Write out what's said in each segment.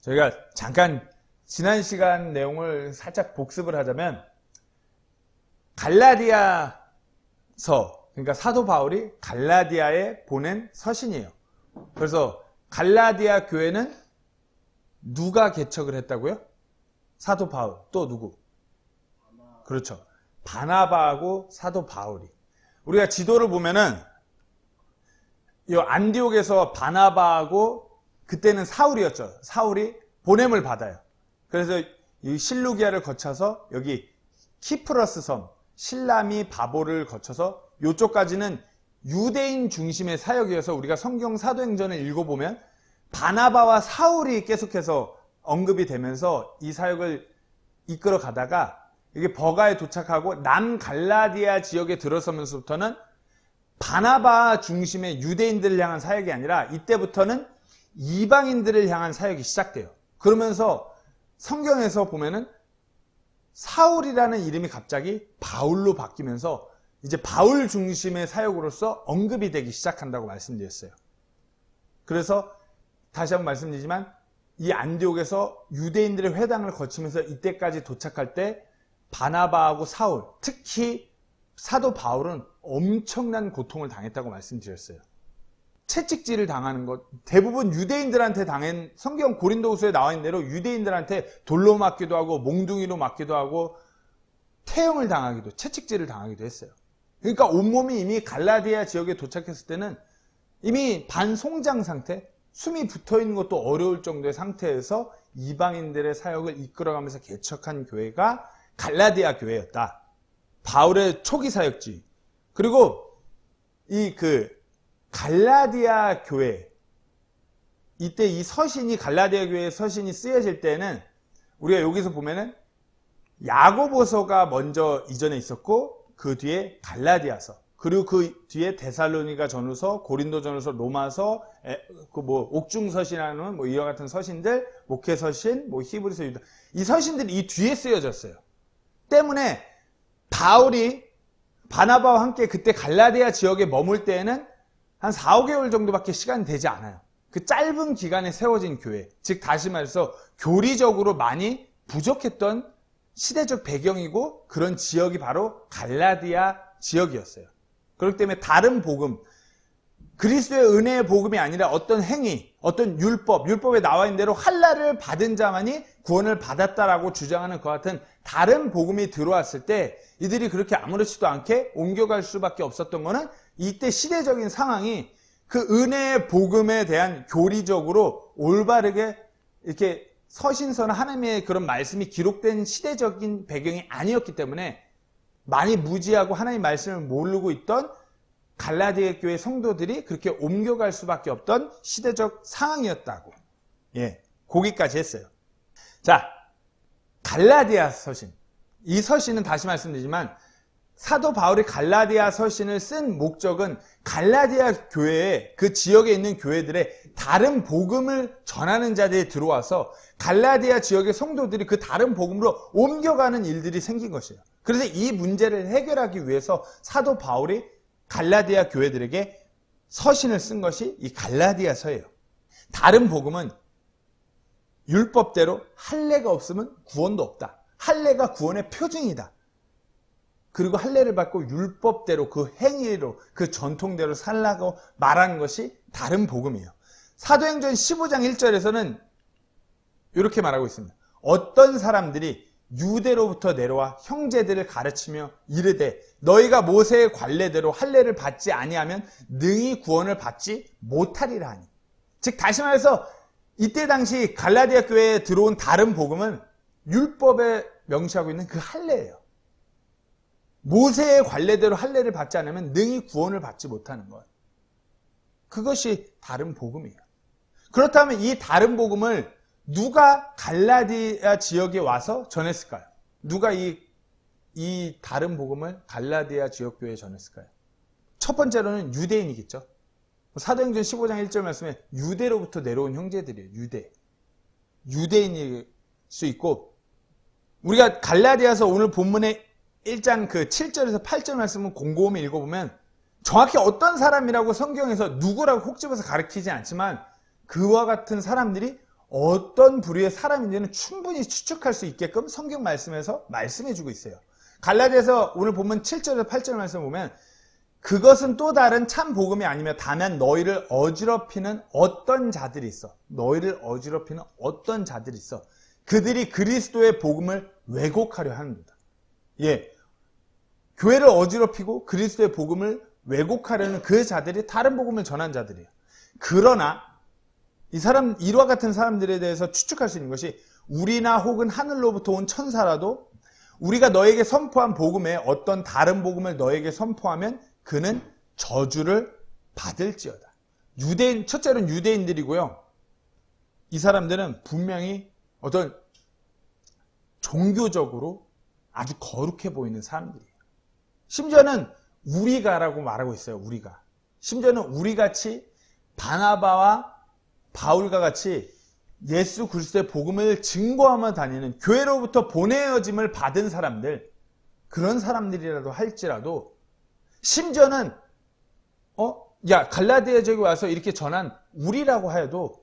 저희가 잠깐 지난 시간 내용을 살짝 복습을 하자면 갈라디아서, 그러니까 사도 바울이 갈라디아에 보낸 서신이에요. 그래서 갈라디아 교회는 누가 개척을 했다고요? 사도 바울. 또 누구? 그렇죠. 바나바하고 사도 바울이. 우리가 지도를 보면은 이 안디옥에서 바나바하고 그때는 사울이었죠. 사울이 보냄을 받아요. 그래서 이 실루기아를 거쳐서 여기 키프러스 섬, 실라미 바보를 거쳐서 이쪽까지는 유대인 중심의 사역이어서 우리가 성경 사도행전을 읽어보면 바나바와 사울이 계속해서 언급이 되면서 이 사역을 이끌어 가다가 이게 버가에 도착하고 남갈라디아 지역에 들어서면서부터는 바나바 중심의 유대인들을 향한 사역이 아니라 이때부터는 이방인들을 향한 사역이 시작돼요. 그러면서 성경에서 보면은 사울이라는 이름이 갑자기 바울로 바뀌면서 이제 바울 중심의 사역으로서 언급이 되기 시작한다고 말씀드렸어요. 그래서 다시 한번 말씀드리지만 이 안디옥에서 유대인들의 회당을 거치면서 이때까지 도착할 때 바나바하고 사울, 특히 사도 바울은 엄청난 고통을 당했다고 말씀드렸어요. 채찍질을 당하는 것, 대부분 유대인들한테 당한, 성경 고린도후서에 나와 있는 대로 유대인들한테 돌로 맞기도 하고 몽둥이로 맞기도 하고 태형을 당하기도, 채찍질을 당하기도 했어요. 그러니까 온몸이 이미 갈라디아 지역에 도착했을 때는 이미 반송장 상태, 숨이 붙어있는 것도 어려울 정도의 상태에서 이방인들의 사역을 이끌어가면서 개척한 교회가 갈라디아 교회였다. 바울의 초기 사역지. 그리고 갈라디아 교회, 이때 이 서신이, 갈라디아 교회의 서신이 쓰여질 때는 우리가 여기서 보면은 야고보서가 먼저 이전에 있었고 그 뒤에 갈라디아서, 그리고 그 뒤에 데살로니가 전후서, 고린도 전후서, 로마서, 옥중서신이라는 이와 같은 서신들, 목회서신, 히브리서, 유다, 이 서신들이 이 뒤에 쓰여졌어요. 때문에 바울이 바나바와 함께 그때 갈라디아 지역에 머물 때에는 한 4, 5개월 정도밖에 시간이 되지 않아요. 그 짧은 기간에 세워진 교회, 즉 다시 말해서 교리적으로 많이 부족했던 시대적 배경이고 그런 지역이 바로 갈라디아 지역이었어요. 그렇기 때문에 다른 복음, 그리스도의 은혜의 복음이 아니라 어떤 행위, 어떤 율법에 나와 있는 대로 할례를 받은 자만이 구원을 받았다라고 주장하는 것 같은 다른 복음이 들어왔을 때 이들이 그렇게 아무렇지도 않게 옮겨갈 수밖에 없었던 거는 이때 시대적인 상황이 그 은혜의 복음에 대한 교리적으로 올바르게 이렇게 서신서나 하나님의 그런 말씀이 기록된 시대적인 배경이 아니었기 때문에 많이 무지하고 하나님의 말씀을 모르고 있던 갈라디아 교회 성도들이 그렇게 옮겨갈 수밖에 없던 시대적 상황이었다고, 거기까지 했어요. 자, 갈라디아 서신. 이 서신은 다시 말씀드리지만 사도 바울이 갈라디아 서신을 쓴 목적은 갈라디아 교회에, 그 지역에 있는 교회들의 다른 복음을 전하는 자들이 들어와서 갈라디아 지역의 성도들이 그 다른 복음으로 옮겨가는 일들이 생긴 것이에요. 그래서 이 문제를 해결하기 위해서 사도 바울이 갈라디아 교회들에게 서신을 쓴 것이 이 갈라디아서예요. 다른 복음은 율법대로 할례가 없으면 구원도 없다. 할례가 구원의 표징이다. 그리고 할례를 받고 율법대로 그 행위로, 그 전통대로 살라고 말하는 것이 다른 복음이에요. 사도행전 15장 1절에서는 이렇게 말하고 있습니다. 어떤 사람들이 유대로부터 내려와 형제들을 가르치며 이르되 너희가 모세의 관례대로 할례를 받지 아니하면 능히 구원을 받지 못하리라 하니. 즉 다시 말해서 이때 당시 갈라디아 교회에 들어온 다른 복음은 율법에 명시하고 있는 그 할례예요. 모세의 관례대로 할례를 받지 않으면 능히 구원을 받지 못하는 것. 그것이 다른 복음이에요. 그렇다면 이 다른 복음을 누가 갈라디아 지역에 와서 전했을까요? 누가 이 다른 복음을 갈라디아 지역 교회에 전했을까요? 첫 번째로는 유대인이겠죠. 사도행전 15장 1절 말씀에 유대로부터 내려온 형제들이에요. 유대인일 수 있고, 우리가 갈라디아서 오늘 본문의 1장 그 7절에서 8절 말씀은 곰곰이 읽어보면 정확히 어떤 사람이라고 성경에서 누구라고 콕 집어서 가르치지 않지만 그와 같은 사람들이 어떤 부류의 사람인지는 충분히 추측할 수 있게끔 성경 말씀에서 말씀해주고 있어요. 갈라디아서 오늘 보면 7절에서 8절 말씀 보면 그것은 또 다른 참 복음이 아니며 다만 너희를 어지럽히는 어떤 자들이 있어. 너희를 어지럽히는 어떤 자들이 있어. 그들이 그리스도의 복음을 왜곡하려 합니다. 예, 교회를 어지럽히고 그리스도의 복음을 왜곡하려는 그 자들이 다른 복음을 전한 자들이에요. 그러나 이와 같은 사람들에 대해서 추측할 수 있는 것이 우리나 혹은 하늘로부터 온 천사라도 우리가 너에게 선포한 복음에 어떤 다른 복음을 너에게 선포하면 그는 저주를 받을지어다. 첫째로는 유대인들이고요. 이 사람들은 분명히 어떤 종교적으로 아주 거룩해 보이는 사람들이에요. 심지어는 우리가라고 말하고 있어요. 우리가. 심지어는 우리같이 바나바와 바울과 같이 예수 그리스도의 복음을 증거하며 다니는 교회로부터 보내어짐을 받은 사람들, 그런 사람들이라도 할지라도 심지어는 갈라디아 지역에 와서 이렇게 전한 우리라고 하여도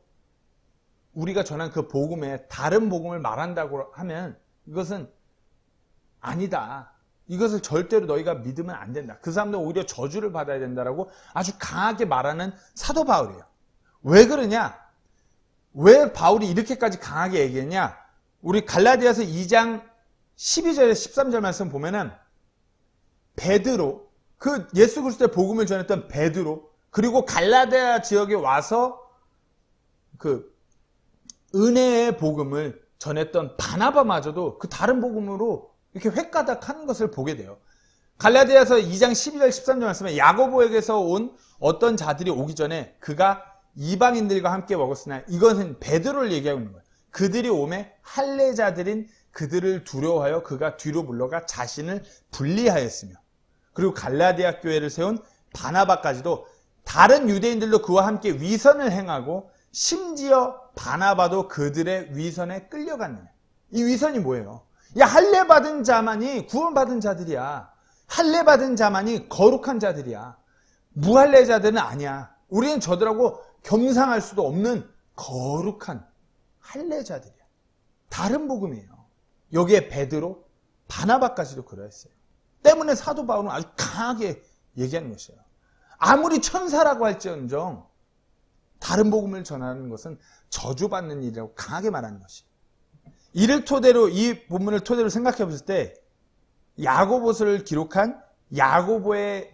우리가 전한 그 복음에 다른 복음을 말한다고 하면 이것은 아니다. 이것을 절대로 너희가 믿으면 안 된다. 그 사람들 오히려 저주를 받아야 된다라고 아주 강하게 말하는 사도 바울이에요. 왜 그러냐? 왜 바울이 이렇게까지 강하게 얘기했냐? 우리 갈라디아서 2장 12절에 13절 말씀 보면은 베드로, 그 예수 그리스도의 복음을 전했던 베드로, 그리고 갈라디아 지역에 와서 그 은혜의 복음을 전했던 바나바마저도 그 다른 복음으로 이렇게 획가닥하는 것을 보게 돼요. 갈라디아서 2장 12절 13절 말씀에 야고보에게서 온 어떤 자들이 오기 전에 그가 이방인들과 함께 먹었으나, 이것은 베드로를 얘기하고 있는 거예요. 그들이 오매 할례자들인 그들을 두려워하여 그가 뒤로 물러가 자신을 분리하였으며, 그리고 갈라디아 교회를 세운 바나바까지도 다른 유대인들도 그와 함께 위선을 행하고 심지어 바나바도 그들의 위선에 끌려갔느냐. 이 위선이 뭐예요? 야, 할례 받은 자만이 구원받은 자들이야. 할례 받은 자만이 거룩한 자들이야. 무할례자들은 아니야. 우리는 저들하고 겸상할 수도 없는 거룩한 할례자들이야. 다른 복음이에요. 여기에 베드로, 바나바까지도 그러했어요. 때문에 사도 바울은 아주 강하게 얘기하는 것이에요. 아무리 천사라고 할지언정 다른 복음을 전하는 것은 저주받는 일이라고 강하게 말하는 것이에요. 이를 토대로, 이 본문을 토대로 생각해 보실 때 야고보서를 기록한 야고보의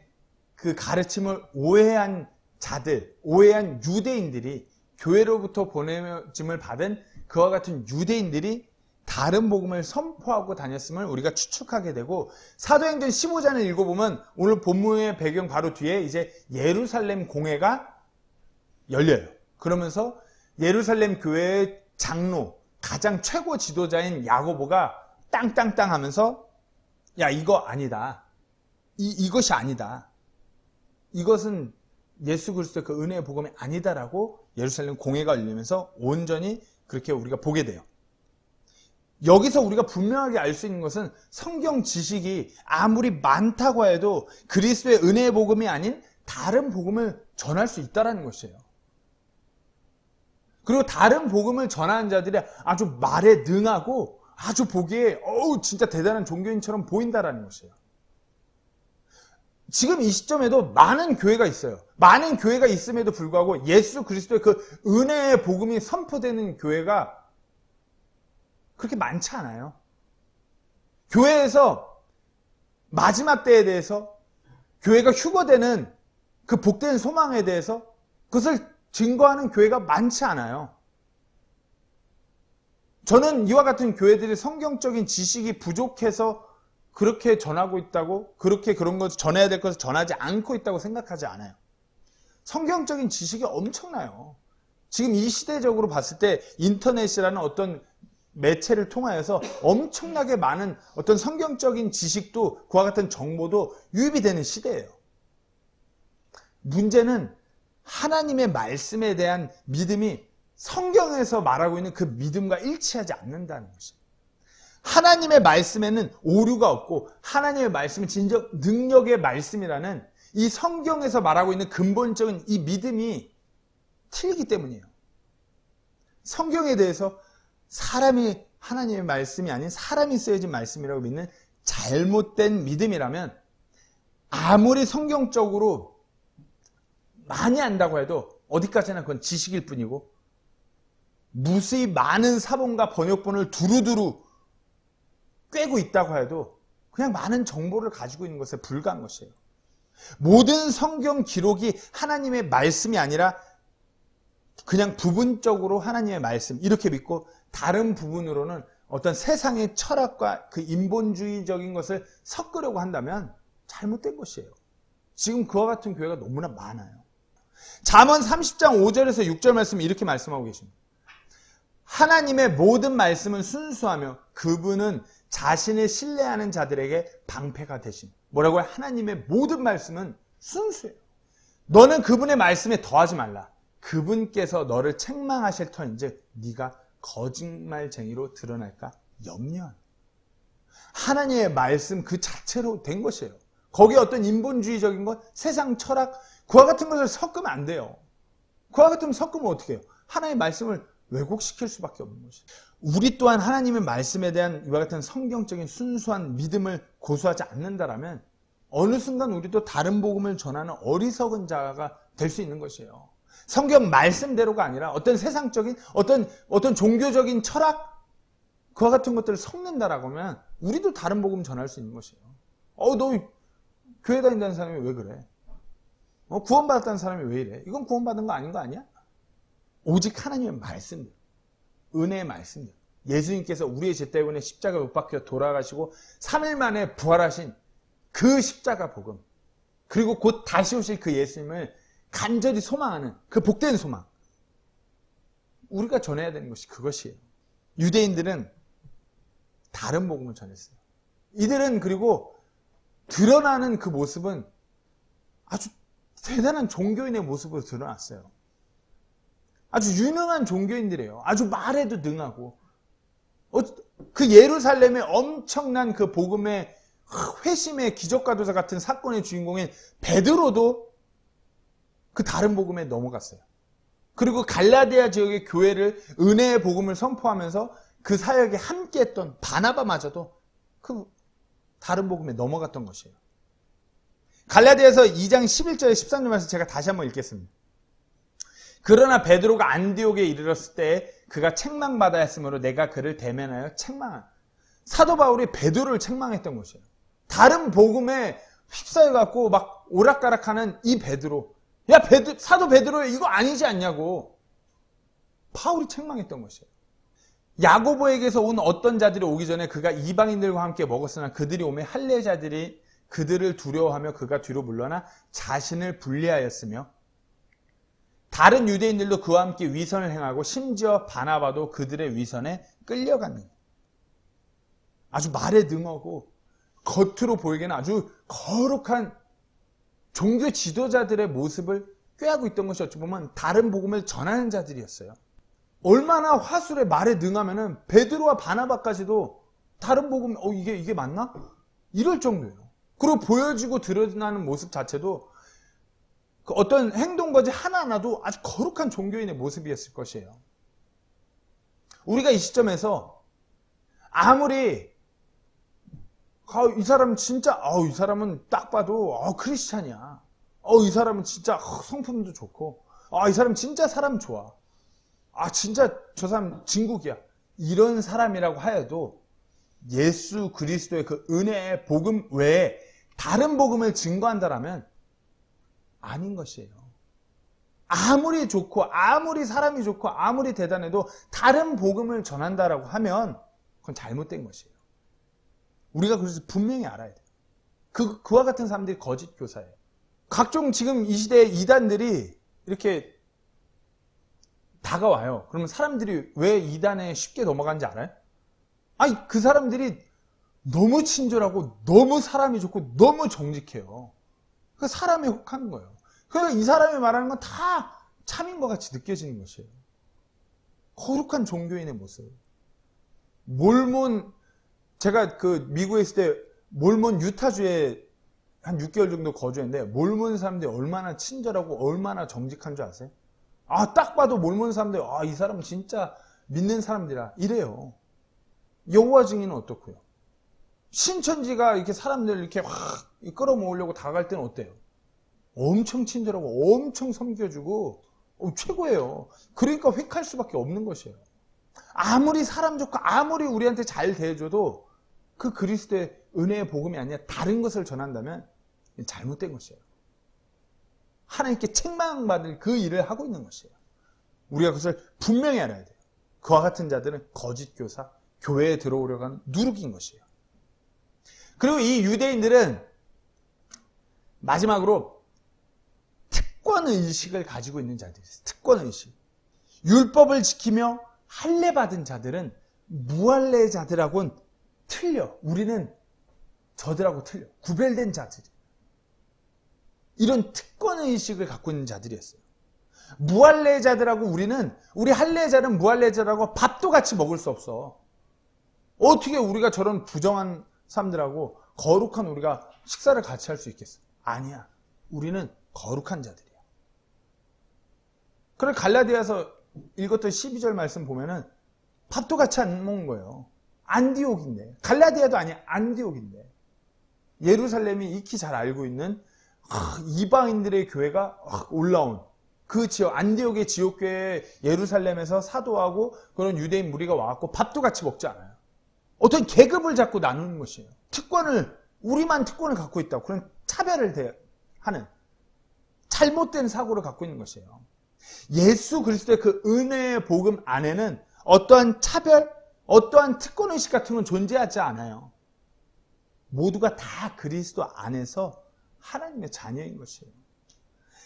그 가르침을 오해한 자들, 오해한 유대인들이, 교회로부터 보내짐을 받은 그와 같은 유대인들이 다른 복음을 선포하고 다녔음을 우리가 추측하게 되고, 사도행전 15장을 읽어보면 오늘 본문의 배경 바로 뒤에 이제 예루살렘 공회가 열려요. 그러면서 예루살렘 교회의 장로, 가장 최고 지도자인 야고보가 땅땅땅 하면서 야, 이거 아니다. 이것이 아니다. 이것은 예수 그리스도의 그 은혜의 복음이 아니다라고 예루살렘 공회가 열리면서 온전히 그렇게 우리가 보게 돼요. 여기서 우리가 분명하게 알 수 있는 것은 성경 지식이 아무리 많다고 해도 그리스도의 은혜의 복음이 아닌 다른 복음을 전할 수 있다는 것이에요. 그리고 다른 복음을 전하는 자들이 아주 말에 능하고 아주 보기에 진짜 대단한 종교인처럼 보인다는 것이에요. 지금 이 시점에도 많은 교회가 있어요. 많은 교회가 있음에도 불구하고 예수 그리스도의 그 은혜의 복음이 선포되는 교회가 그렇게 많지 않아요. 교회에서 마지막 때에 대해서, 교회가 휴거되는 그 복된 소망에 대해서 그것을 증거하는 교회가 많지 않아요. 저는 이와 같은 교회들이 성경적인 지식이 부족해서 그렇게 전하고 있다고, 그렇게 그런 것을 전해야 될 것을 전하지 않고 있다고 생각하지 않아요. 성경적인 지식이 엄청나요. 지금 이 시대적으로 봤을 때 인터넷이라는 어떤 매체를 통하여서 엄청나게 많은 어떤 성경적인 지식도, 그와 같은 정보도 유입이 되는 시대예요. 문제는 하나님의 말씀에 대한 믿음이 성경에서 말하고 있는 그 믿음과 일치하지 않는다는 것이에요. 하나님의 말씀에는 오류가 없고, 하나님의 말씀은 진정 능력의 말씀이라는 이 성경에서 말하고 있는 근본적인 이 믿음이 틀리기 때문이에요. 성경에 대해서 사람이 하나님의 말씀이 아닌 사람이 쓰여진 말씀이라고 믿는 잘못된 믿음이라면 아무리 성경적으로 많이 안다고 해도 어디까지나 그건 지식일 뿐이고 무수히 많은 사본과 번역본을 두루두루 꿰고 있다고 해도 그냥 많은 정보를 가지고 있는 것에 불과한 것이에요. 모든 성경 기록이 하나님의 말씀이 아니라 그냥 부분적으로 하나님의 말씀 이렇게 믿고 다른 부분으로는 어떤 세상의 철학과 그 인본주의적인 것을 섞으려고 한다면 잘못된 것이에요. 지금 그와 같은 교회가 너무나 많아요. 잠언 30장 5절에서 6절 말씀이 이렇게 말씀하고 계십니다. 하나님의 모든 말씀은 순수하며 그분은 자신을 신뢰하는 자들에게 방패가 되신. 뭐라고요? 하나님의 모든 말씀은 순수해요. 너는 그분의 말씀에 더하지 말라. 그분께서 너를 책망하실 터인즉 네가 거짓말쟁이로 드러날까 염려하라. 하나님의 말씀 그 자체로 된 것이에요. 거기에 어떤 인본주의적인 것, 세상 철학, 그와 같은 것을 섞으면 안 돼요. 그와 같은 걸 섞으면 어떻게 해요? 하나님의 말씀을 왜곡시킬 수밖에 없는 것이에요. 우리 또한 하나님의 말씀에 대한 이와 같은 성경적인 순수한 믿음을 고수하지 않는다라면 어느 순간 우리도 다른 복음을 전하는 어리석은 자가 될 수 있는 것이에요. 성경 말씀대로가 아니라 어떤 세상적인 어떤 종교적인 철학 그와 같은 것들을 섞는다라고 하면 우리도 다른 복음 전할 수 있는 것이에요. 너 교회 다닌다는 사람이 왜 그래? 구원받았다는 사람이 왜 이래? 이건 구원받은 거 아닌 거 아니야? 오직 하나님의 말씀대로, 은혜의 말씀대로. 예수님께서 우리의 죄 때문에 십자가에 못 박혀 돌아가시고 3일 만에 부활하신 그 십자가 복음, 그리고 곧 다시 오실 그 예수님을 간절히 소망하는 그 복된 소망, 우리가 전해야 되는 것이 그것이에요. 유대인들은 다른 복음을 전했어요. 이들은 그리고 드러나는 그 모습은 아주 대단한 종교인의 모습으로 드러났어요. 아주 유능한 종교인들이에요. 아주 말에도 능하고 그 예루살렘의 엄청난 그 복음의 회심의 기적가도사 같은 사건의 주인공인 베드로도 그 다른 복음에 넘어갔어요. 그리고 갈라디아 지역의 교회를 은혜의 복음을 선포하면서 그 사역에 함께했던 바나바마저도 그 다른 복음에 넘어갔던 것이에요. 갈라디아서 2장 11절에 13절 말씀 제가 다시 한번 읽겠습니다. 그러나 베드로가 안디옥에 이르렀을 때 그가 책망받아야 했으므로 내가 그를 대면하여 책망한. 사도 바울이 베드로를 책망했던 것이에요. 다른 복음에 휩싸여갖고 막 오락가락하는 이 베드로, 야 사도 베드로 이거 아니지 않냐고 바울이 책망했던 것이에요. 야고보에게서 온 어떤 자들이 오기 전에 그가 이방인들과 함께 먹었으나 그들이 오매 할례자들이 그들을 두려워하며 그가 뒤로 물러나 자신을 분리하였으며 다른 유대인들도 그와 함께 위선을 행하고 심지어 바나바도 그들의 위선에 끌려갔느니. 아주 말에 능하고 겉으로 보이기에는 아주 거룩한 종교 지도자들의 모습을 꾀하고 있던 것이 어찌 보면 다른 복음을 전하는 자들이었어요. 얼마나 화술에 말에 능하면은 베드로와 바나바까지도 다른 복음 이게 맞나? 이럴 정도예요. 그리고 보여지고 드러나는 모습 자체도 그 어떤 행동거지 하나하나도 아주 거룩한 종교인의 모습이었을 것이에요. 우리가 이 시점에서 아무리 이 사람 진짜 이 사람은 딱 봐도 크리스찬이야. 이 사람은 진짜 성품도 좋고 이 사람 진짜 사람 좋아. 진짜 저 사람 진국이야. 이런 사람이라고 하여도 예수 그리스도의 그 은혜의 복음 외에 다른 복음을 증거한다라면 아닌 것이에요. 아무리 좋고 아무리 사람이 좋고 아무리 대단해도 다른 복음을 전한다라고 하면 그건 잘못된 것이에요. 우리가 그래서 분명히 알아야 돼요. 그와 같은 사람들이 거짓 교사예요. 각종 지금 이 시대의 이단들이 이렇게 다가와요. 그러면 사람들이 왜 이단에 쉽게 넘어가는지 알아요? 그 사람들이 너무 친절하고 너무 사람이 좋고 너무 정직해요. 그 사람에 혹하는 거예요. 그러니까 이 사람이 말하는 건 다 참인 것 같이 느껴지는 것이에요. 거룩한 종교인의 모습. 몰몬, 제가 미국에 있을 때 몰몬 유타주에 한 6개월 정도 거주했는데 몰몬 사람들이 얼마나 친절하고 얼마나 정직한 줄 아세요? 딱 봐도 몰몬 사람들, 이 사람은 진짜 믿는 사람들이라 이래요. 여호와 증인은 어떻고요? 신천지가 이렇게 사람들 이렇게 확 끌어모으려고 다가갈 때는 어때요? 엄청 친절하고 엄청 섬겨주고 최고예요. 그러니까 획할 수밖에 없는 것이에요. 아무리 사람 좋고 아무리 우리한테 잘 대해줘도 그 그리스도의 은혜의 복음이 아니라 다른 것을 전한다면 잘못된 것이에요. 하나님께 책망받을 그 일을 하고 있는 것이에요. 우리가 그것을 분명히 알아야 돼요. 그와 같은 자들은 거짓 교사, 교회에 들어오려고 하는 누룩인 것이에요. 그리고 이 유대인들은 마지막으로 특권의식을 가지고 있는 자들이에요. 특권의식. 율법을 지키며 할례받은 자들은 무할례자들하고는 틀려. 우리는 저들하고 틀려. 구별된 자들이. 이런 특권의식을 갖고 있는 자들이었어요. 무할례자들하고 우리 할례자는 무할례자라고 밥도 같이 먹을 수 없어. 어떻게 우리가 저런 부정한 사람들하고 거룩한 우리가 식사를 같이 할 수 있겠어? 아니야. 우리는 거룩한 자들이야. 그래 갈라디아서 읽었던 12절 말씀 보면은 밥도 같이 안 먹는 거예요. 안디옥인데. 갈라디아도 아니야. 안디옥인데. 예루살렘이 익히 잘 알고 있는 이방인들의 교회가 올라온 그 지역, 안디옥의 지역교회 예루살렘에서 사도하고 그런 유대인 무리가 와갖고 밥도 같이 먹지 않아요. 어떤 계급을 잡고 나누는 것이에요. 우리만 특권을 갖고 있다고 그런 차별을 하는 잘못된 사고를 갖고 있는 것이에요. 예수 그리스도의 그 은혜의 복음 안에는 어떠한 차별, 어떠한 특권의식 같은 건 존재하지 않아요. 모두가 다 그리스도 안에서 하나님의 자녀인 것이에요.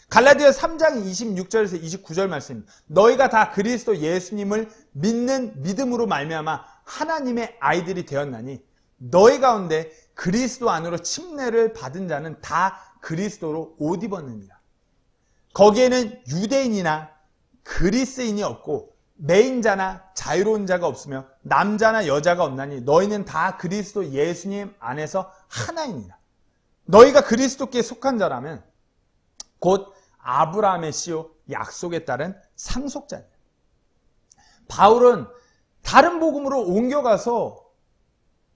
갈라디아 3장 26절에서 29절 말씀. 너희가 다 그리스도 예수님을 믿는 믿음으로 말미암아 하나님의 아이들이 되었나니 너희 가운데 그리스도 안으로 침례를 받은 자는 다 그리스도로 옷 입었느니라. 거기에는 유대인이나 그리스인이 없고 매인자나 자유로운 자가 없으며 남자나 여자가 없나니 너희는 다 그리스도 예수님 안에서 하나이니라. 너희가 그리스도께 속한 자라면 곧 아브라함의 씨요 약속에 따른 상속자니라. 바울은 다른 복음으로 옮겨가서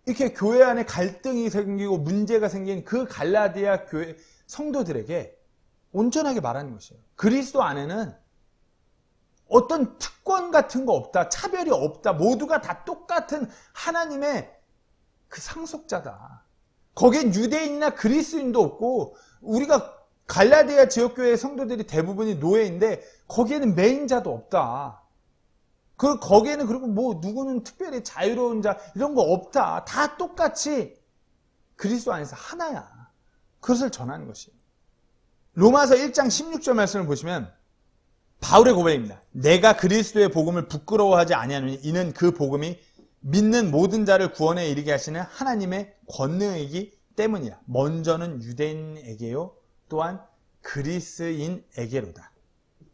이렇게 교회 안에 갈등이 생기고 문제가 생긴 그 갈라디아 교회 성도들에게 온전하게 말하는 것이에요. 그리스도 안에는 어떤 특권 같은 거 없다. 차별이 없다. 모두가 다 똑같은 하나님의 그 상속자다. 거기엔 유대인이나 그리스인도 없고 우리가 갈라디아 지역교회 성도들이 대부분이 노예인데 거기에는 매인자도 없다. 거기에는 그리고 누구는 특별히 자유로운 자 이런 거 없다. 다 똑같이 그리스도 안에서 하나야. 그것을 전하는 것이에요. 로마서 1장 16절 말씀을 보시면 바울의 고백입니다. 내가 그리스도의 복음을 부끄러워하지 아니하노니 이는 그 복음이 믿는 모든 자를 구원에 이르게 하시는 하나님의 권능이기 때문이라. 먼저는 유대인에게요 또한 그리스인에게로다.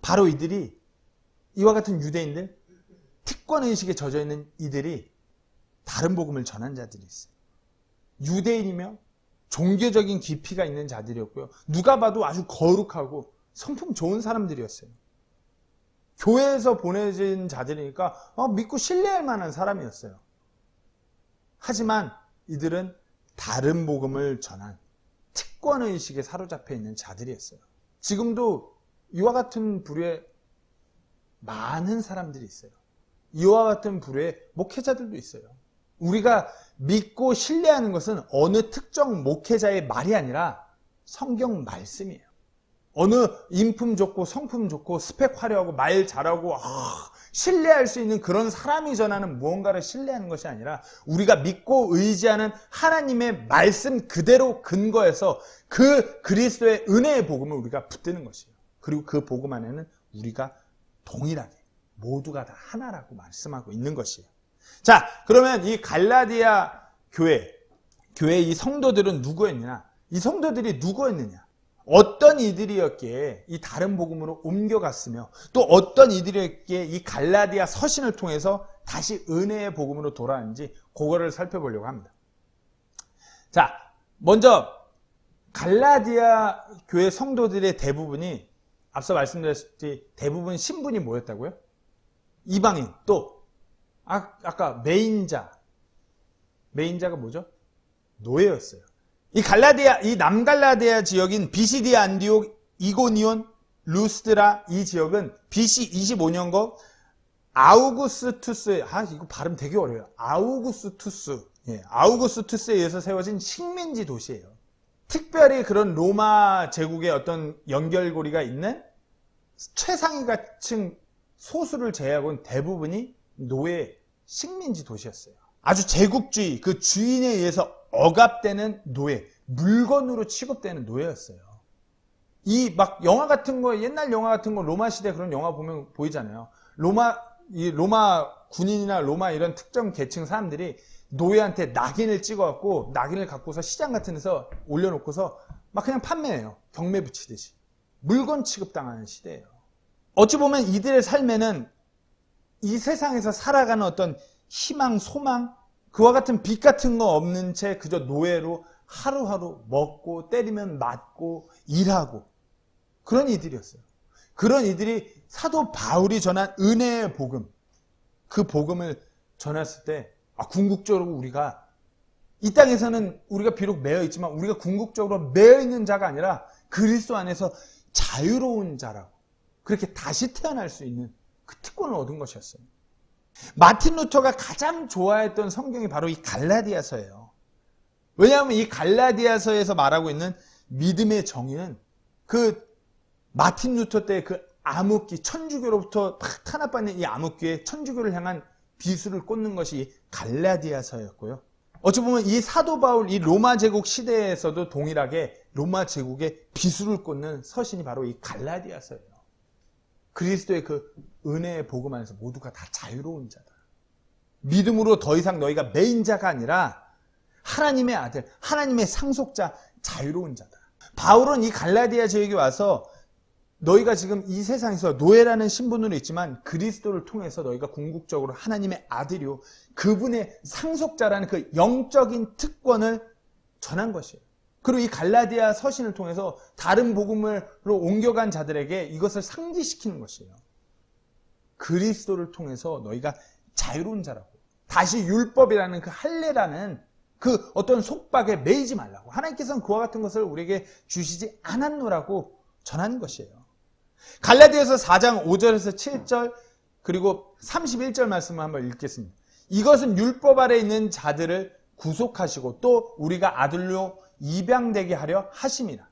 바로 이들이 이와 같은 유대인들 특권의식에 젖어있는 이들이 다른 복음을 전한 자들이 있어요. 유대인이며 종교적인 깊이가 있는 자들이었고요. 누가 봐도 아주 거룩하고 성품 좋은 사람들이었어요. 교회에서 보내진 자들이니까 믿고 신뢰할 만한 사람이었어요. 하지만 이들은 다른 복음을 전한 특권의식에 사로잡혀 있는 자들이었어요. 지금도 이와 같은 부류의 많은 사람들이 있어요. 이와 같은 부류의 목회자들도 있어요. 우리가 믿고 신뢰하는 것은 어느 특정 목회자의 말이 아니라 성경 말씀이에요. 어느 인품 좋고 성품 좋고 스펙 화려하고 말 잘하고 신뢰할 수 있는 그런 사람이 전하는 무언가를 신뢰하는 것이 아니라 우리가 믿고 의지하는 하나님의 말씀 그대로 근거해서 그 그리스도의 은혜의 복음을 우리가 붙드는 것이에요. 그리고 그 복음 안에는 우리가 동일하게 모두가 다 하나라고 말씀하고 있는 것이에요. 자, 그러면 이 갈라디아 교회의 이 성도들은 누구였느냐? 이 성도들이 누구였느냐? 어떤 이들이었기에 이 다른 복음으로 옮겨갔으며 또 어떤 이들이었기에 이 갈라디아 서신을 통해서 다시 은혜의 복음으로 돌아왔는지 그거를 살펴보려고 합니다. 자, 먼저 갈라디아 교회 성도들의 대부분이 앞서 말씀드렸듯이 대부분 신분이 뭐였다고요? 이방인. 또 아까 메인자가 뭐죠? 노예였어요. 이 남갈라디아 지역인 비시디아, 안디옥, 이고니온, 루스드라 이 지역은 BC 25년경 아우구스투스, 이거 발음 되게 어려워요. 아우구스투스에 의해서 세워진 식민지 도시예요. 특별히 그런 로마 제국의 어떤 연결고리가 있는 최상위가층 소수를 제외하고는 대부분이 노예 식민지 도시였어요. 아주 제국주의, 그 주인에 의해서 억압되는 노예, 물건으로 취급되는 노예였어요. 이 막 영화 같은 거, 옛날 영화 같은 거, 로마 시대 그런 영화 보면 보이잖아요. 로마 군인이나 로마 이런 특정 계층 사람들이 노예한테 낙인을 찍어갖고 낙인을 갖고서 시장 같은 데서 올려놓고서 막 그냥 판매해요. 경매 붙이듯이. 물건 취급당하는 시대예요. 어찌 보면 이들의 삶에는 이 세상에서 살아가는 어떤 희망, 소망, 그와 같은 빛 같은 거 없는 채 그저 노예로 하루하루 먹고 때리면 맞고 일하고 그런 이들이었어요. 그런 이들이 사도 바울이 전한 은혜의 복음, 그 복음을 전했을 때 궁극적으로 우리가 이 땅에서는 우리가 비록 매여 있지만 우리가 궁극적으로 매여 있는 자가 아니라 그리스도 안에서 자유로운 자라고 그렇게 다시 태어날 수 있는 그 특권을 얻은 것이었어요. 마틴 루터가 가장 좋아했던 성경이 바로 이 갈라디아서예요. 왜냐하면 이 갈라디아서에서 말하고 있는 믿음의 정의는 그 마틴 루터 때 그 암흑기, 천주교로부터 탁 탄압받는 이 암흑기에 천주교를 향한 비수를 꽂는 것이 갈라디아서였고요. 어찌 보면 이 사도 바울, 이 로마 제국 시대에서도 동일하게 로마 제국에 비수를 꽂는 서신이 바로 이 갈라디아서예요. 그리스도의 그 은혜의 복음 안에서 모두가 다 자유로운 자다. 믿음으로 더 이상 너희가 매인 자가 아니라 하나님의 아들, 하나님의 상속자, 자유로운 자다. 바울은 이 갈라디아 지역에 와서 너희가 지금 이 세상에서 노예라는 신분으로 있지만 그리스도를 통해서 너희가 궁극적으로 하나님의 아들이요 그분의 상속자라는 그 영적인 특권을 전한 것이에요. 그리고 이 갈라디아 서신을 통해서 다른 복음으로 옮겨간 자들에게 이것을 상기시키는 것이에요. 그리스도를 통해서 너희가 자유로운 자라고. 다시 율법이라는 그 할례라는 그 어떤 속박에 매이지 말라고. 하나님께서는 그와 같은 것을 우리에게 주시지 않았노라고 전하는 것이에요. 갈라디아서 4장 5절에서 7절 그리고 31절 말씀을 한번 읽겠습니다. 이것은 율법 아래 있는 자들을 구속하시고 또 우리가 아들로 입양되게 하려 하심이라.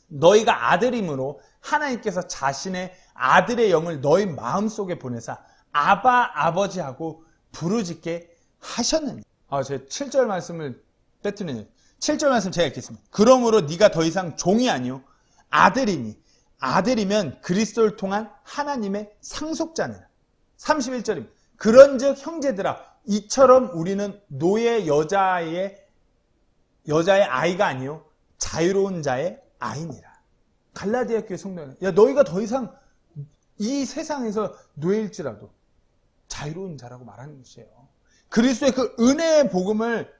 너희가 아들임으로 하나님께서 자신의 아들의 영을 너희 마음속에 보내사 아바 아버지하고 부르짖게 하셨느니. 제 7절 말씀을 빼뜨리네요. 7절 말씀 제가 읽겠습니다. 그러므로 네가 더 이상 종이 아니요 아들이니 아들이면 그리스도를 통한 하나님의 상속자니라. 31절입니다. 그런즉 형제들아 이처럼 우리는 노예 여자의 아이가 아니요 자유로운 자의 아이니라. 갈라디아 교회 성도는 너희가 더 이상 이 세상에서 노예일지라도 자유로운 자라고 말하는 것이에요. 그리스도의 그 은혜의 복음을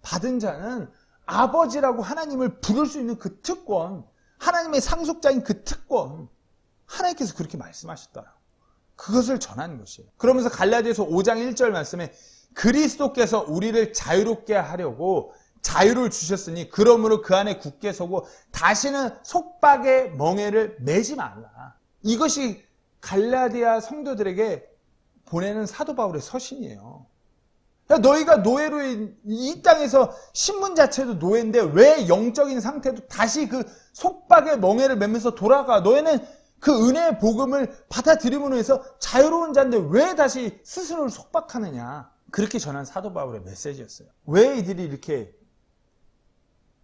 받은 자는 아버지라고 하나님을 부를 수 있는 그 특권, 하나님의 상속자인 그 특권, 하나님께서 그렇게 말씀하셨더라고요. 그것을 전하는 것이에요. 그러면서 갈라디아서 5장 1절 말씀에 그리스도께서 우리를 자유롭게 하려고 자유를 주셨으니 그러므로 그 안에 굳게 서고 다시는 속박의 멍에를 매지 말라. 이것이 갈라디아 성도들에게 보내는 사도 바울의 서신이에요. 너희가 노예로 이 땅에서 신분 자체도 노예인데 왜 영적인 상태도 다시 그 속박의 멍에를 매면서 돌아가. 너희는 그 은혜의 복음을 받아들임으로 해서 자유로운 자인데 왜 다시 스스로를 속박하느냐. 그렇게 전한 사도 바울의 메시지였어요. 왜 이들이 이렇게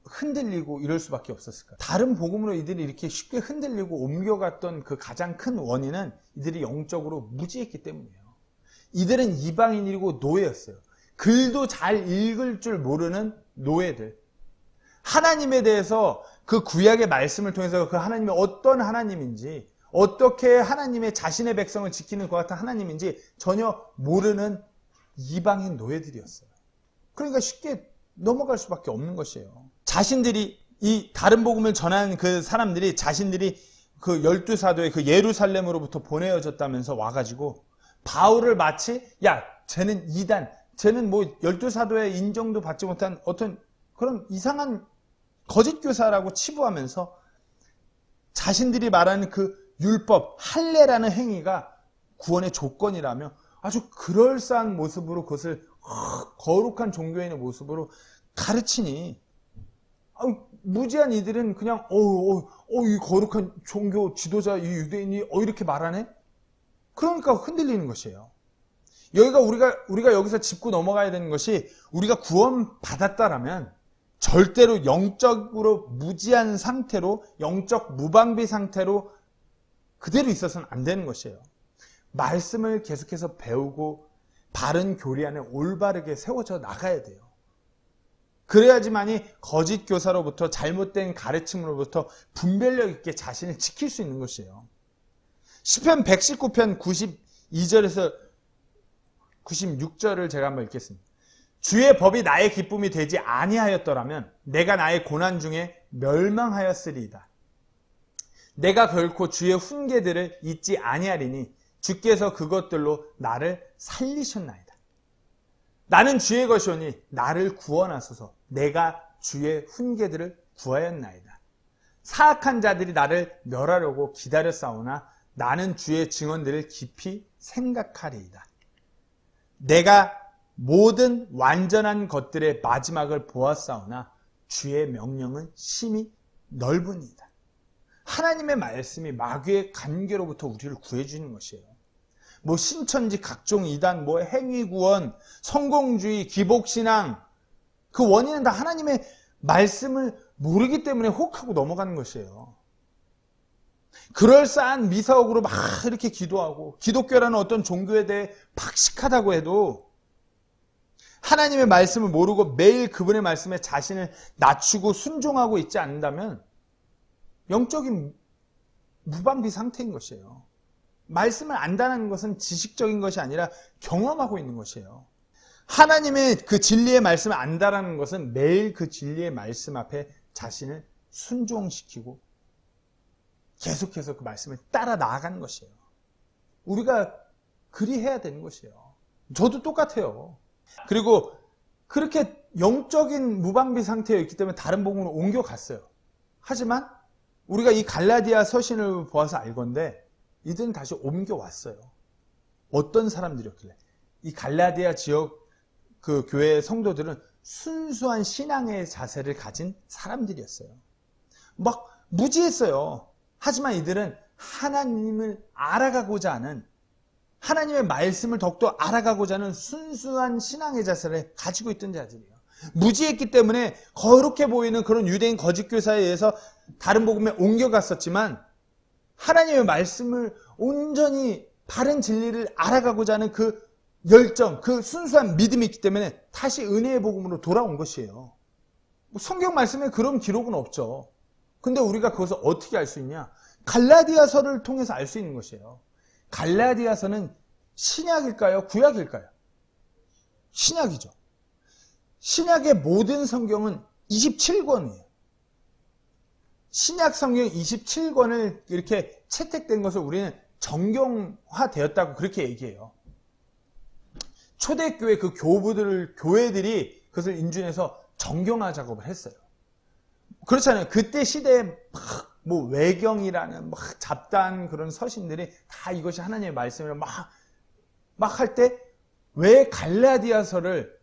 흔들리고 이럴 수밖에 없었을까? 다른 복음으로 이들이 이렇게 쉽게 흔들리고 옮겨갔던 그 가장 큰 원인은 이들이 영적으로 무지했기 때문이에요. 이들은 이방인이고 노예였어요. 글도 잘 읽을 줄 모르는 노예들. 하나님에 대해서 그 구약의 말씀을 통해서 그 하나님이 어떤 하나님인지, 어떻게 하나님의 자신의 백성을 지키는 것 같은 하나님인지 전혀 모르는 이방인 노예들이었어요. 그러니까 쉽게 넘어갈 수밖에 없는 것이에요. 자신들이 이 다른 복음을 전하는 그 사람들이 자신들이 그 12사도의 그 예루살렘으로부터 보내어졌다면서 와가지고 바울을 마치 야 쟤는 이단, 쟤는 뭐 12사도의 인정도 받지 못한 어떤 그런 이상한 거짓 교사라고 치부하면서 자신들이 말하는 그 율법, 할례라는 행위가 구원의 조건이라며 아주 그럴싸한 모습으로 그것을 거룩한 종교인의 모습으로 가르치니 무지한 이들은 그냥 이 거룩한 종교 지도자 이 유대인이 이렇게 말하네? 그러니까 흔들리는 것이에요. 여기가 우리가 여기서 짚고 넘어가야 되는 것이 우리가 구원 받았다라면 절대로 영적으로 무지한 상태로 영적 무방비 상태로 그대로 있어서는 안 되는 것이에요. 말씀을 계속해서 배우고 바른 교리 안에 올바르게 세워져 나가야 돼요. 그래야지만이 거짓 교사로부터 잘못된 가르침으로부터 분별력 있게 자신을 지킬 수 있는 것이에요. 시편 119편 92절에서 96절을 제가 한번 읽겠습니다. 주의 법이 나의 기쁨이 되지 아니하였더라면 내가 나의 고난 중에 멸망하였으리이다. 내가 결코 주의 훈계들을 잊지 아니하리니 주께서 그것들로 나를 살리셨나이다. 나는 주의 것이오니 나를 구원하소서. 내가 주의 훈계들을 구하였나이다. 사악한 자들이 나를 멸하려고 기다렸사오나 나는 주의 증언들을 깊이 생각하리이다. 내가 모든 완전한 것들의 마지막을 보았사오나 주의 명령은 심히 넓으니이다. 하나님의 말씀이 마귀의 간계로부터 우리를 구해주는 것이에요. 뭐 신천지 각종 이단, 뭐 행위구원, 성공주의, 기복신앙 그 원인은 다 하나님의 말씀을 모르기 때문에 혹하고 넘어가는 것이에요. 그럴싸한 미사옥으로 막 이렇게 기도하고 기독교라는 어떤 종교에 대해 박식하다고 해도 하나님의 말씀을 모르고 매일 그분의 말씀에 자신을 낮추고 순종하고 있지 않는다면 영적인 무방비 상태인 것이에요. 말씀을 안다는 것은 지식적인 것이 아니라 경험하고 있는 것이에요. 하나님의 그 진리의 말씀을 안다라는 것은 매일 그 진리의 말씀 앞에 자신을 순종시키고 계속해서 그 말씀을 따라 나아가는 것이에요. 우리가 그리 해야 되는 것이에요. 저도 똑같아요. 그리고 그렇게 영적인 무방비 상태에 있기 때문에 다른 복음으로 옮겨갔어요. 하지만 우리가 이 갈라디아 서신을 보아서 알건데 이들은 다시 옮겨왔어요. 어떤 사람들이었길래? 이 갈라디아 지역 그 교회 성도들은 순수한 신앙의 자세를 가진 사람들이었어요. 막 무지했어요. 하지만 이들은 하나님을 알아가고자 하는, 하나님의 말씀을 더욱더 알아가고자 하는 순수한 신앙의 자세를 가지고 있던 자들이에요. 무지했기 때문에 거룩해 보이는 그런 유대인 거짓 교사에 의해서 다른 복음에 옮겨갔었지만 하나님의 말씀을 온전히 바른 진리를 알아가고자 하는 그 열정, 그 순수한 믿음이 있기 때문에 다시 은혜의 복음으로 돌아온 것이에요. 성경 말씀에 그런 기록은 없죠. 근데 우리가 그것을 어떻게 알 수 있냐? 갈라디아서를 통해서 알 수 있는 것이에요. 갈라디아서는 신약일까요? 구약일까요? 신약이죠. 신약의 모든 성경은 27권이에요. 신약 성경 27권을 이렇게 채택된 것을 우리는 정경화되었다고 그렇게 얘기해요. 초대교회 그 교회들이 그것을 인준해서 정경화 작업을 했어요. 그렇잖아요. 그때 시대에 뭐 외경이라는 막 잡다한 그런 서신들이 다 이것이 하나님의 말씀을 막 할 때 왜 갈라디아서를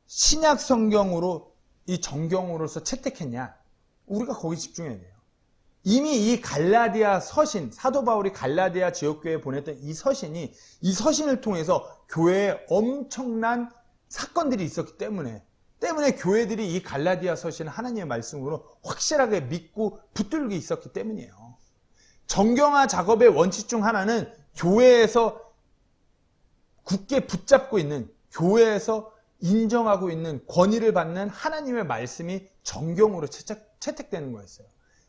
신약 성경으로 이 정경으로서 채택했냐? 우리가 거기 집중해야 돼요. 이미 이 갈라디아 서신, 사도 바울이 갈라디아 지역교회에 보냈던 이 서신을 통해서 교회에 엄청난 사건들이 있었기 때문에 교회들이 이 갈라디아 서신을 하나님의 말씀으로 확실하게 믿고 붙들고 있었기 때문이에요. 정경화 작업의 원칙 중 하나는 교회에서 굳게 붙잡고 있는, 교회에서 인정하고 있는 권위를 받는 하나님의 말씀이 정경으로 채택되는 거였어요.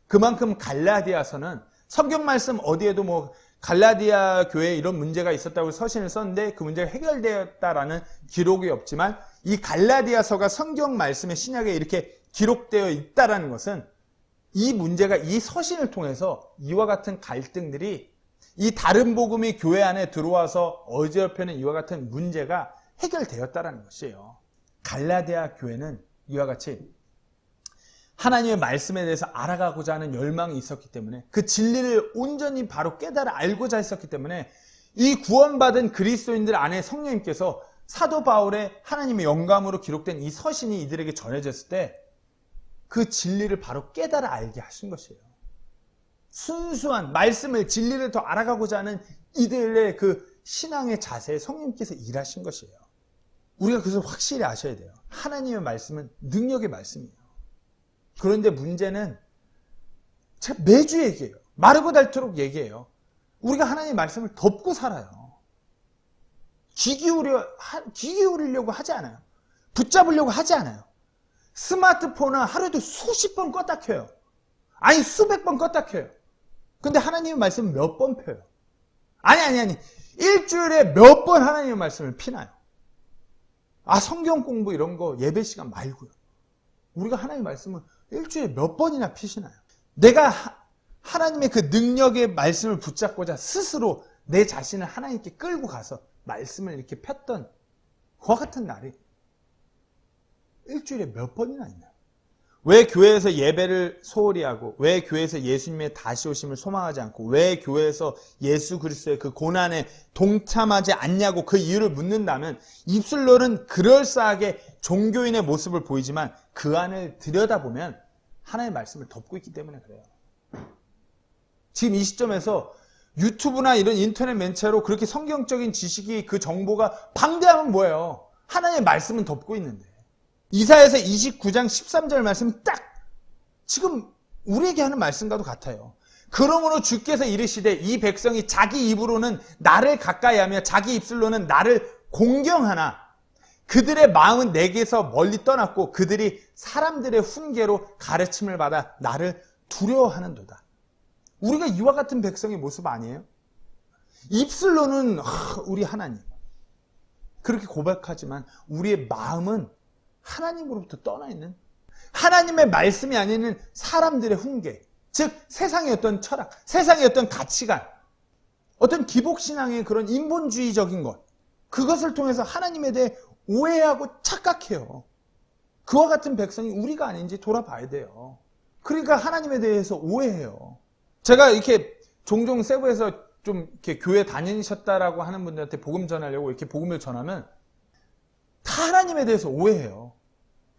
그만큼 갈라디아서는 성경 말씀 어디에도 뭐 갈라디아 교회에 이런 문제가 있었다고 서신을 썼는데 그 문제가 해결되었다라는 기록이 없지만 이 갈라디아서가 성경 말씀의 신약에 이렇게 기록되어 있다라는 것은 이 문제가 이 서신을 통해서 이와 같은 갈등들이 이 다른 복음이 교회 안에 들어와서 어지럽혀는 이와 같은 문제가 해결되었다는 것이에요. 갈라디아 교회는 이와 같이 하나님의 말씀에 대해서 알아가고자 하는 열망이 있었기 때문에 그 진리를 온전히 바로 깨달아 알고자 했었기 때문에 이 구원받은 그리스도인들 안에 성령님께서 사도 바울의 하나님의 영감으로 기록된 이 서신이 이들에게 전해졌을 때 그 진리를 바로 깨달아 알게 하신 것이에요. 순수한 말씀을 진리를 더 알아가고자 하는 이들의 그 신앙의 자세에 성령님께서 일하신 것이에요. 우리가 그것을 확실히 아셔야 돼요. 하나님의 말씀은 능력의 말씀이에요. 그런데 문제는 제가 매주 얘기해요. 마르고 닳도록 얘기해요. 우리가 하나님의 말씀을 덮고 살아요. 귀 기울이려고 하지 않아요. 붙잡으려고 하지 않아요. 스마트폰은 하루에도 수십 번 껐다 켜요. 아니 수백 번 껐다 켜요. 근데 하나님의 말씀은 몇 번 펴요. 아니 일주일에 몇 번 하나님의 말씀을 피나요. 성경 공부 이런 거 예배 시간 말고요. 우리가 하나님의 말씀을 일주일에 몇 번이나 피시나요? 내가 하나님의 그 능력의 말씀을 붙잡고자 스스로 내 자신을 하나님께 끌고 가서 말씀을 이렇게 폈던 그와 같은 날이 일주일에 몇 번이나 있나요? 왜 교회에서 예배를 소홀히 하고, 왜 교회에서 예수님의 다시 오심을 소망하지 않고, 왜 교회에서 예수 그리스도의 그 고난에 동참하지 않냐고 그 이유를 묻는다면, 입술로는 그럴싸하게 종교인의 모습을 보이지만 그 안을 들여다보면 하나님의 말씀을 덮고 있기 때문에 그래요. 지금 이 시점에서 유튜브나 이런 인터넷 매체로 그렇게 성경적인 지식이 그 정보가 방대하면 뭐예요? 하나님의 말씀은 덮고 있는데. 이사야서 29장 13절 말씀은 딱 지금 우리에게 하는 말씀과도 같아요. 그러므로 주께서 이르시되 이 백성이 자기 입으로는 나를 가까이하며 자기 입술로는 나를 공경하나 그들의 마음은 내게서 멀리 떠났고 그들이 사람들의 훈계로 가르침을 받아 나를 두려워하는도다. 우리가 이와 같은 백성의 모습 아니에요? 입술로는 우리 하나님 그렇게 고백하지만 우리의 마음은 하나님으로부터 떠나 있는, 하나님의 말씀이 아닌 사람들의 훈계, 즉 세상의 어떤 철학, 세상의 어떤 가치관, 어떤 기복신앙의 그런 인본주의적인 것, 그것을 통해서 하나님에 대해 오해하고 착각해요. 그와 같은 백성이 우리가 아닌지 돌아봐야 돼요. 그러니까 하나님에 대해서 오해해요. 제가 이렇게 종종 세부에서 좀 이렇게 교회 다니셨다라고 하는 분들한테 복음 전하려고 이렇게 복음을 전하면 다 하나님에 대해서 오해해요.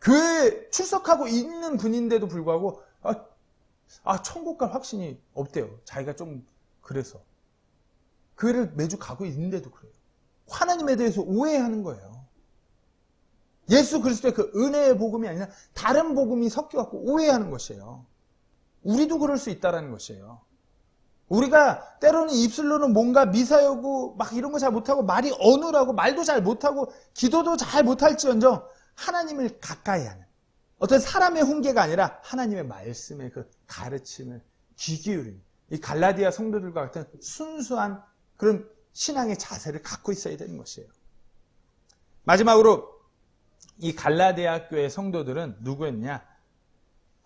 교회에 출석하고 있는 분인데도 불구하고 천국 갈 확신이 없대요. 자기가 좀 그래서. 교회를 매주 가고 있는데도 그래요. 하나님에 대해서 오해하는 거예요. 예수 그리스도의 그 은혜의 복음이 아니라 다른 복음이 섞여갖고 오해하는 것이에요. 우리도 그럴 수 있다는 것이에요. 우리가 때로는 입술로는 뭔가 미사여고 막 이런 거 잘 못하고 말이 어눌하고 말도 잘 못하고 기도도 잘 못할지언정 하나님을 가까이 하는 어떤 사람의 훈계가 아니라 하나님의 말씀의 그 가르침을 귀 기울이는 이 갈라디아 성도들과 같은 순수한 그런 신앙의 자세를 갖고 있어야 되는 것이에요. 마지막으로 이 갈라디아 교회 성도들은 누구였냐?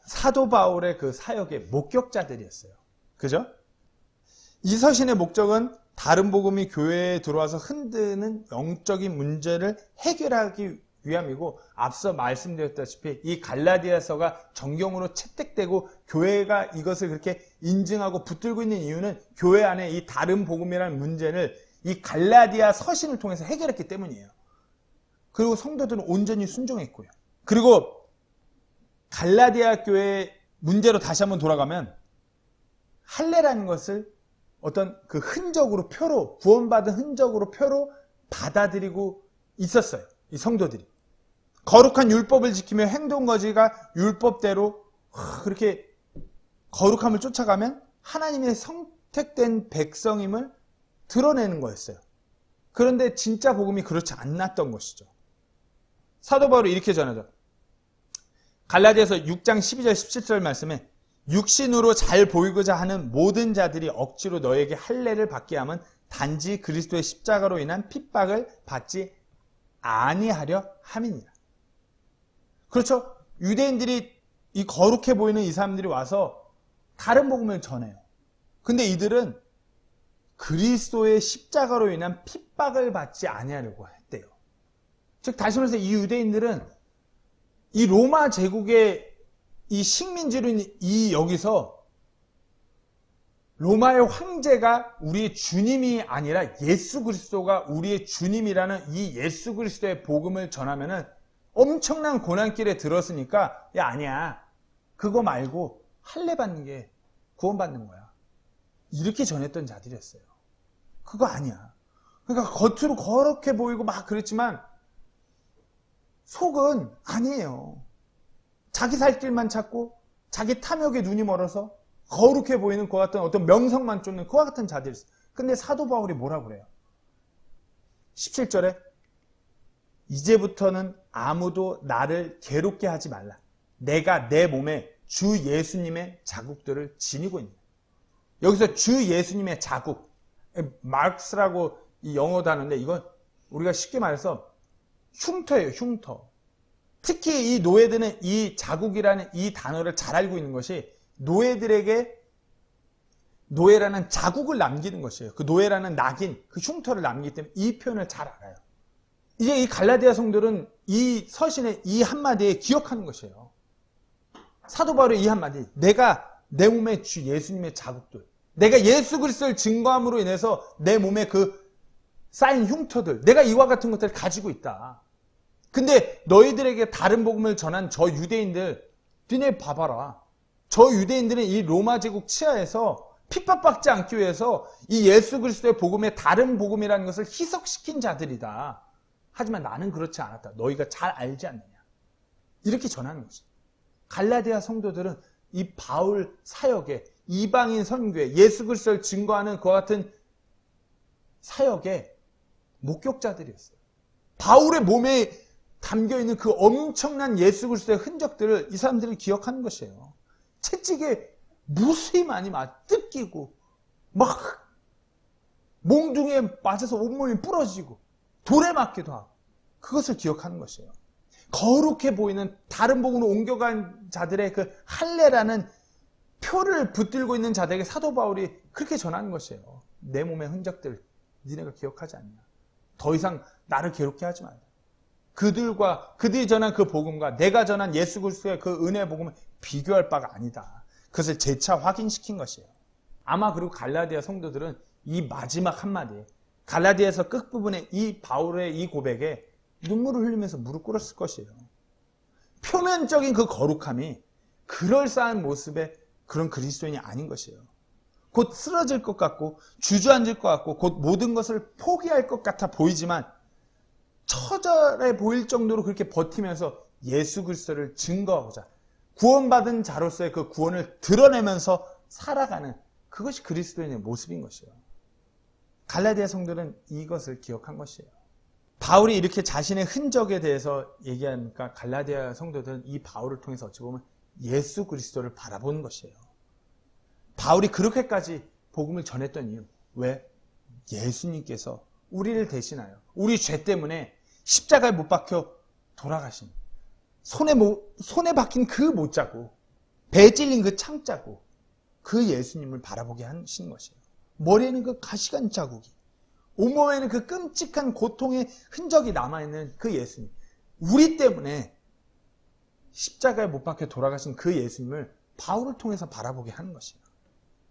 사도 바울의 그 사역의 목격자들이었어요. 그죠? 이 서신의 목적은 다른 복음이 교회에 들어와서 흔드는 영적인 문제를 해결하기 위함이고, 앞서 말씀드렸다시피 이 갈라디아서가 정경으로 채택되고 교회가 이것을 그렇게 인증하고 붙들고 있는 이유는 교회 안에 이 다른 복음이라는 문제를 이 갈라디아 서신을 통해서 해결했기 때문이에요. 그리고 성도들은 온전히 순종했고요. 그리고 갈라디아 교회의 문제로 다시 한번 돌아가면 할례라는 것을 어떤 그 흔적으로 표로, 구원받은 흔적으로 표로 받아들이고 있었어요. 이 성도들이. 거룩한 율법을 지키며 행동거지가 율법대로 그렇게 거룩함을 쫓아가면 하나님의 선택된 백성임을 드러내는 거였어요. 그런데 진짜 복음이 그렇지 않았던 것이죠. 사도 바울이 이렇게 전하죠. 갈라디아서 6장 12절 17절 말씀에 육신으로 잘 보이고자 하는 모든 자들이 억지로 너에게 할례를 받게 하면 단지 그리스도의 십자가로 인한 핍박을 받지 아니하려 함이니라. 그렇죠? 유대인들이 이 거룩해 보이는 이 사람들이 와서 다른 복음을 전해요. 근데 이들은 그리스도의 십자가로 인한 핍박을 받지 아니하려고 했대요. 즉 다시 말해서 이 유대인들은 이 로마 제국의 이 식민지로인 이 여기서 로마의 황제가 우리의 주님이 아니라 예수 그리스도가 우리의 주님이라는 이 예수 그리스도의 복음을 전하면은 엄청난 고난길에 들었으니까 야 아니야 그거 말고 할례 받는 게 구원받는 거야. 이렇게 전했던 자들이었어요. 그거 아니야. 그러니까 겉으로 거룩해 보이고 막 그랬지만 속은 아니에요. 자기 살 길만 찾고 자기 탐욕에 눈이 멀어서 거룩해 보이는 그 같은 어떤 명성만 쫓는 그와 같은 자들이 있어요. 근데 사도 바울이 뭐라고 그래요? 17절에 이제부터는 아무도 나를 괴롭게 하지 말라. 내가 내 몸에 주 예수님의 자국들을 지니고 있는. 여기서 주 예수님의 자국, 마크스라고 이 영어 단어인데 이건 우리가 쉽게 말해서 흉터예요. 흉터. 특히 이 노예들은 이 자국이라는 이 단어를 잘 알고 있는 것이 노예들에게 노예라는 자국을 남기는 것이에요. 그 노예라는 낙인, 그 흉터를 남기기 때문에 이 표현을 잘 알아요. 이제 이 갈라디아 성도들은 이 서신의 이 한마디에 기억하는 것이에요. 사도 바울의 이 한마디, 내가 내 몸에 주 예수님의 자국들, 내가 예수 그리스도를 증거함으로 인해서 내 몸에 그 쌓인 흉터들, 내가 이와 같은 것들을 가지고 있다. 근데 너희들에게 다른 복음을 전한 저 유대인들, 니네 봐봐라. 저 유대인들은 이 로마 제국 치하에서 핍박받지 않기 위해서 이 예수 그리스도의 복음에 다른 복음이라는 것을 희석시킨 자들이다. 하지만 나는 그렇지 않았다. 너희가 잘 알지 않느냐. 이렇게 전하는 거죠. 갈라디아 성도들은 이 바울 사역에 이방인 선교에 예수 그리스도를 증거하는 그와 같은 사역의 목격자들이었어요. 바울의 몸에 담겨있는 그 엄청난 예수 그리스도의 흔적들을 이 사람들이 기억하는 것이에요. 채찍에 무수히 많이 뜯기고 막 몽둥이에 맞아서 온몸이 부러지고 돌에 맞기도 하고 그것을 기억하는 것이에요. 거룩해 보이는 다른 복음으로 옮겨간 자들의 그 할례라는 표를 붙들고 있는 자들에게 사도 바울이 그렇게 전하는 것이에요. 내 몸의 흔적들 니네가 기억하지 않냐. 더 이상 나를 괴롭게 하지 말라. 그들이 전한 그 복음과 내가 전한 예수 그리스도의 그 은혜의 복음은 비교할 바가 아니다. 그것을 재차 확인시킨 것이에요. 아마 그리고 갈라디아 성도들은 이 마지막 한마디, 갈라디아에서 끝부분에 이 바울의 이 고백에 눈물을 흘리면서 무릎 꿇었을 것이에요. 표면적인 그 거룩함이 그럴싸한 모습의 그런 그리스도인이 아닌 것이에요. 곧 쓰러질 것 같고 주저앉을 것 같고 곧 모든 것을 포기할 것 같아 보이지만 처절해 보일 정도로 그렇게 버티면서 예수 그리스도를 증거하고자 구원받은 자로서의 그 구원을 드러내면서 살아가는 그것이 그리스도인의 모습인 것이에요. 갈라디아 성도는 이것을 기억한 것이에요. 바울이 이렇게 자신의 흔적에 대해서 얘기하니까 갈라디아 성도들은 이 바울을 통해서 어찌 보면 예수 그리스도를 바라보는 것이에요. 바울이 그렇게까지 복음을 전했던 이유, 왜? 예수님께서 우리를 대신하여 우리 죄 때문에 십자가에 못 박혀 돌아가신 손에 박힌 그 못자국, 배에 찔린 그 창자국, 그 예수님을 바라보게 하신 것이에요. 머리에는 그 가시관 자국이, 온몸에는 그 끔찍한 고통의 흔적이 남아있는 그 예수님, 우리 때문에 십자가에 못 박혀 돌아가신 그 예수님을 바울을 통해서 바라보게 하는 것이에요.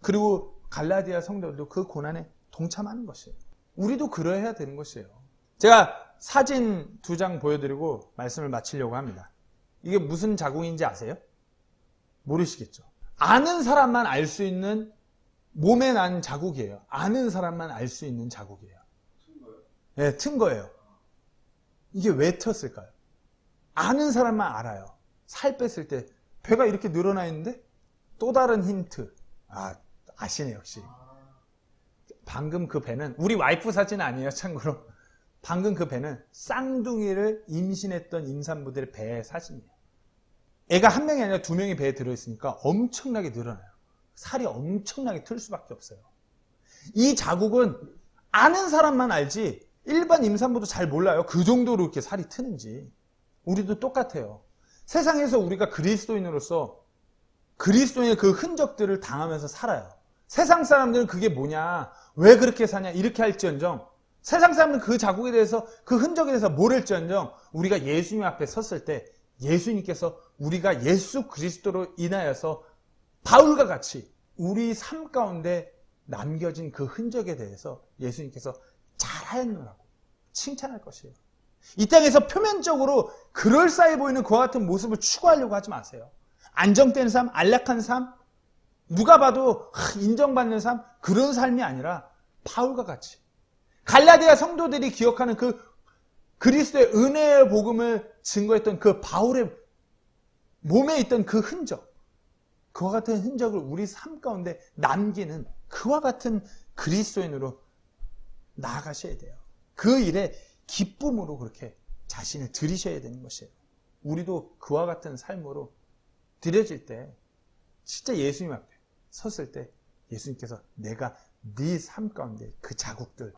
그리고 갈라디아 성도들도 그 고난에 동참하는 것이에요. 우리도 그러해야 되는 것이에요. 제가 사진 2장 보여드리고 말씀을 마치려고 합니다. 이게 무슨 자국인지 아세요? 모르시겠죠? 아는 사람만 알 수 있는 몸에 난 자국이에요. 아는 사람만 알 수 있는 자국이에요. 네, 튼 거예요. 이게 왜 텄을까요? 아는 사람만 알아요. 살 뺐을 때 배가 이렇게 늘어나 있는데 또 다른 힌트. 아시네 역시. 방금 그 배는 우리 와이프 사진 아니에요, 참고로. 방금 그 배는 쌍둥이를 임신했던 임산부들의 배의 사진이에요. 애가 한 명이 아니라 2명이 배에 들어있으니까 엄청나게 늘어나요. 살이 엄청나게 틀 수밖에 없어요. 이 자국은 아는 사람만 알지 일반 임산부도 잘 몰라요. 그 정도로 이렇게 살이 트는지. 우리도 똑같아요. 세상에서 우리가 그리스도인으로서 그리스도인의 그 흔적들을 당하면서 살아요. 세상 사람들은 그게 뭐냐, 왜 그렇게 사냐 이렇게 할지언정, 세상 사람들은 그 자국에 대해서, 그 흔적에 대해서 모를지언정, 우리가 예수님 앞에 섰을 때 예수님께서 우리가 예수 그리스도로 인하여서 바울과 같이 우리 삶 가운데 남겨진 그 흔적에 대해서 예수님께서 잘하였노라고 칭찬할 것이에요. 이 땅에서 표면적으로 그럴싸해 보이는 그와 같은 모습을 추구하려고 하지 마세요. 안정된 삶, 안락한 삶, 누가 봐도 인정받는 삶, 그런 삶이 아니라 바울과 같이 갈라디아 성도들이 기억하는 그 그리스도의 은혜의 복음을 증거했던 그 바울의 몸에 있던 그 흔적, 그와 같은 흔적을 우리 삶 가운데 남기는 그와 같은 그리스도인으로 나아가셔야 돼요. 그 일에 기쁨으로 그렇게 자신을 들이셔야 되는 것이에요. 우리도 그와 같은 삶으로 들여질 때 진짜 예수님 앞에 섰을 때 예수님께서 내가 네 삶 가운데 그 자국들,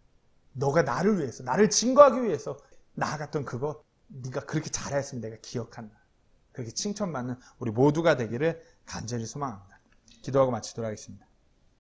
너가 나를 위해서, 나를 증거하기 위해서 나아갔던 그거 네가 그렇게 잘했으면 내가 기억한다. 그렇게 칭찬받는 우리 모두가 되기를 간절히 소망합니다. 기도하고 마치도록 하겠습니다.